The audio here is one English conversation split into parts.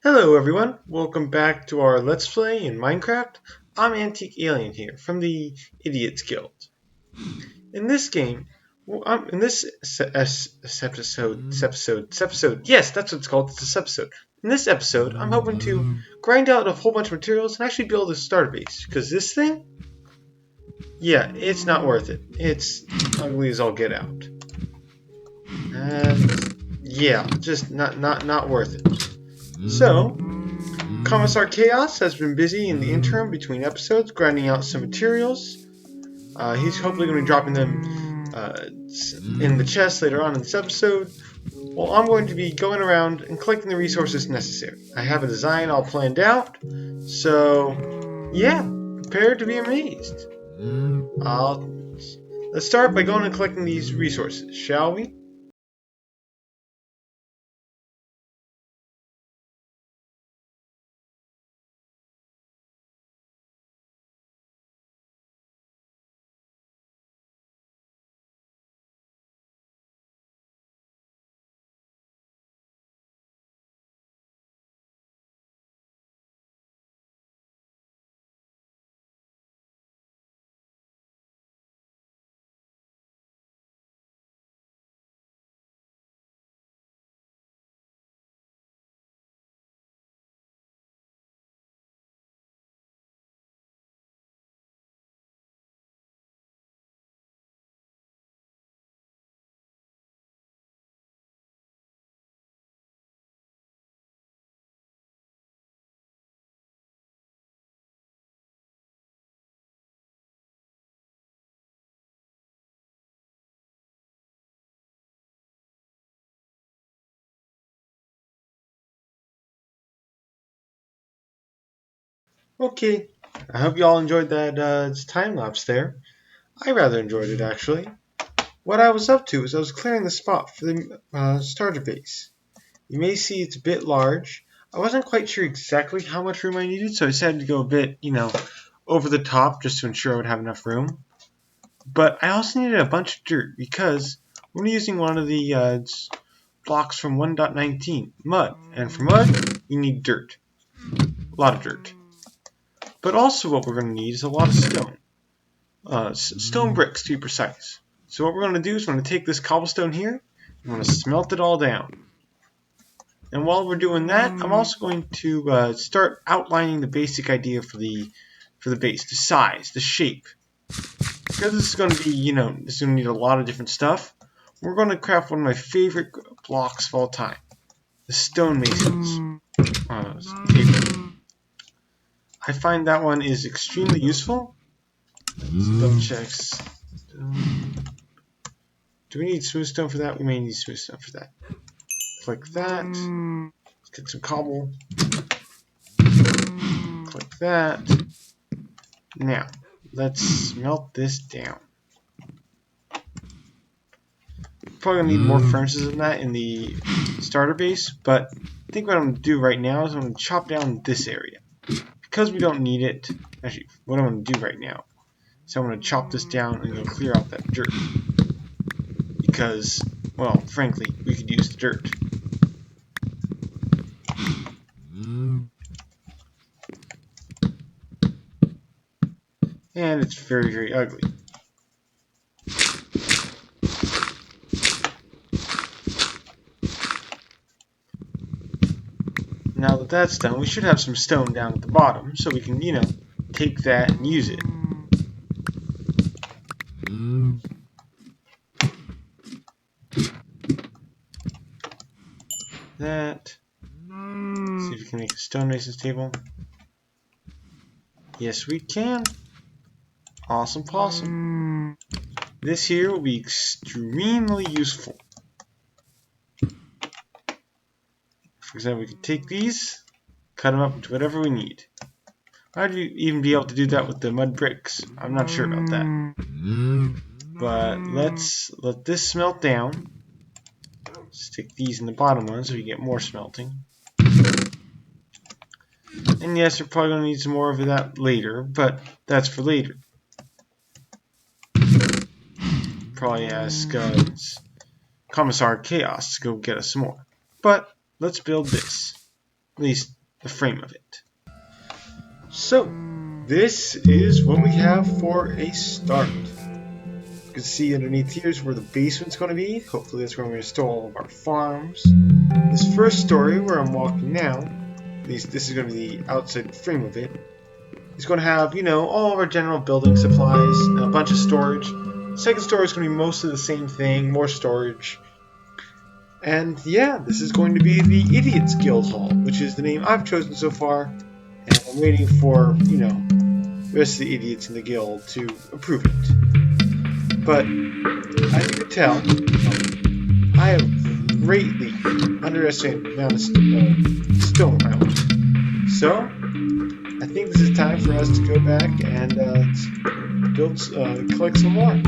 Hello everyone, welcome back to our Let's Play in Minecraft. I'm Antique Alien here from the Idiots Guild. In this game, in this episode, yes, that's what it's called, it's this episode. In this episode, I'm hoping to grind out a whole bunch of materials and actually build a starter base, because this thing, yeah, it's not worth it. It's ugly as all get out. Yeah, just not worth it. So, Commissar Chaos has been busy in the interim between episodes, grinding out some materials. He's hopefully going to be dropping them in the chest later on in this episode. Well, I'm going to be going around and collecting the resources necessary. I have a design all planned out, so yeah, prepare to be amazed. Let's start by going and collecting these resources, shall we? Okay, I hope you all enjoyed that time lapse there. I rather enjoyed it actually. What I was up to is I was clearing the spot for the starter base. You may see it's a bit large. I wasn't quite sure exactly how much room I needed, so I decided to go a bit, over the top just to ensure I would have enough room. But I also needed a bunch of dirt because we're using one of the blocks from 1.19, mud. And for mud, you need dirt. A lot of dirt. But also what we're going to need is a lot of stone. Stone bricks, to be precise. So what we're going to do is we're going to take this cobblestone here, I'm going to smelt it all down. And while we're doing that, I'm also going to start outlining the basic idea for the base, the size, the shape. Because this is going to be, this is going to need a lot of different stuff. We're going to craft one of my favorite blocks of all time, the stonemason's table. I find that one is extremely useful. Let's double check. Do we need smooth stone for that? We may need smooth stone for that. Click that. Let's get some cobble. Click that. Now, let's melt this down. Probably going to need more furnaces than that in the starter base, but I think what I'm going to do right now is I'm going to chop down this area. Because we don't need it, actually, what I'm going to do right now is I'm going to chop this down and clear out that dirt. Because, well, frankly, we could use the dirt. And it's very, very ugly. Now that that's done, we should have some stone down at the bottom, so we can, take that and use it. That. Let's see if we can make a stonemason's table. Yes, we can. Awesome possum. This here will be extremely useful. For example, we can take these, cut them up into whatever we need. I'd even be able to do that with the mud bricks. I'm not sure about that. But let's let this smelt down. Stick these in the bottom one so we get more smelting. And yes, we're probably going to need some more of that later, but that's for later. Probably ask Commissar Chaos to go get us some more. But let's build this. at least the frame of it. So, this is what we have for a start. You can see underneath here is where the basement's going to be. Hopefully that's where we're going to store all of our farms. This first story where I'm walking now, at least this is going to be the outside frame of it, is going to have, all of our general building supplies and a bunch of storage. Second story is going to be mostly the same thing, more storage. And yeah, this is going to be the Idiots Guildhall, which is the name I've chosen so far. And I'm waiting for, the rest of the idiots in the guild to approve it. But, as you can tell, I have greatly underestimated the amount of stone around. So, I think this is time for us to go back and collect some more.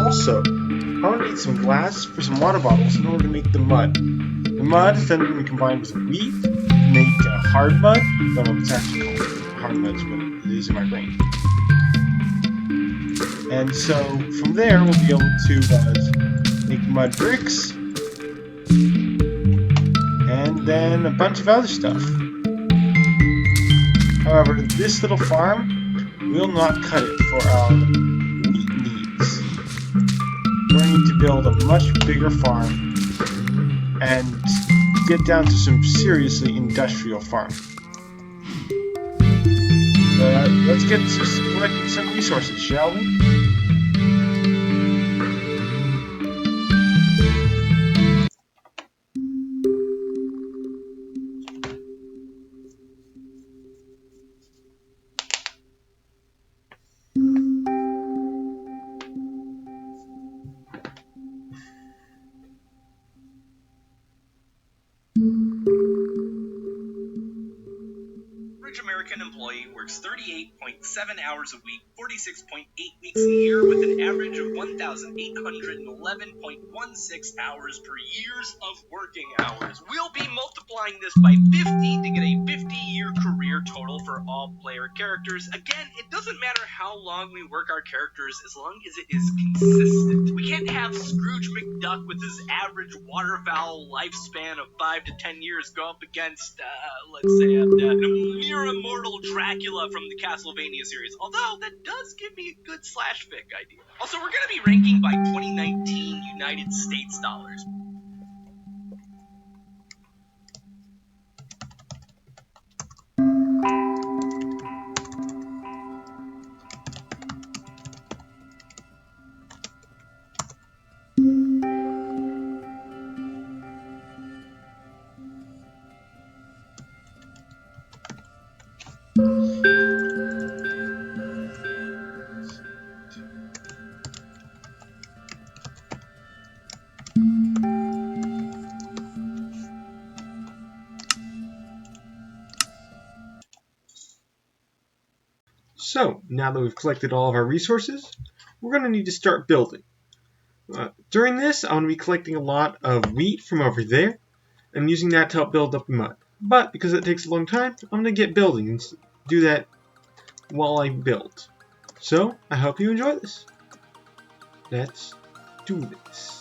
Also, I'm going to need some glass for some water bottles in order to make the mud. The mud is then going to be combined with wheat to make hard mud. I don't know if it's actually called hard mud, but it is in my brain. And so from there we'll be able to make mud bricks and then a bunch of other stuff. However, this little farm will not cut it for our wheat needs. We're going to need to build a much bigger farm and get down to some seriously industrial farming. Let's get to collecting some resources, shall we? American employee works 38.7 hours a week, 46.8 weeks a year, with an average of 1,811.16 hours per years of working hours. We'll be multiplying this by 50 to get a 50-year career total for all player characters. Again, it doesn't matter how long we work our characters as long as it is consistent. We can't have Scrooge McDuck with his average waterfowl lifespan of 5 to 10 years go up against, let's say, near immortal Dracula from the Castlevania series, although that does give me a good /fic idea. Also, we're going to be ranking by 2019 United States dollars. So, now that we've collected all of our resources, we're going to need to start building. During this, I'm going to be collecting a lot of wheat from over there, and using that to help build up the mud. But, because it takes a long time, I'm going to get building and do that while I build. So, I hope you enjoy this. Let's do this.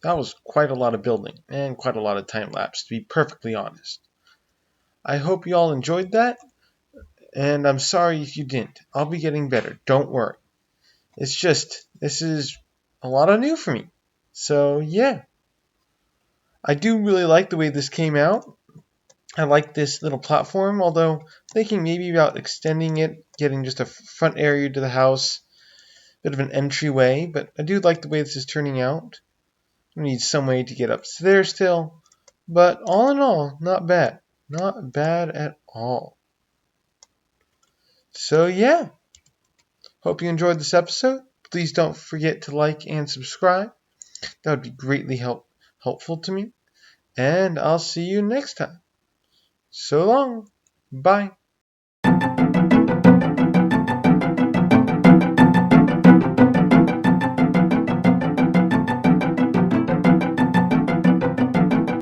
That was quite a lot of building, and quite a lot of time lapse, to be perfectly honest. I hope you all enjoyed that, and I'm sorry if you didn't. I'll be getting better, don't worry. It's just, this is a lot of new for me. So, yeah. I do really like the way this came out. I like this little platform, although thinking maybe about extending it, getting just a front area to the house, bit of an entryway, but I do like the way this is turning out. I need some way to get upstairs still, but all in all, not bad. Not bad at all. So yeah, hope you enjoyed this episode. Please don't forget to like and subscribe. That would be greatly helpful to me. And I'll see you next time. So long. Bye.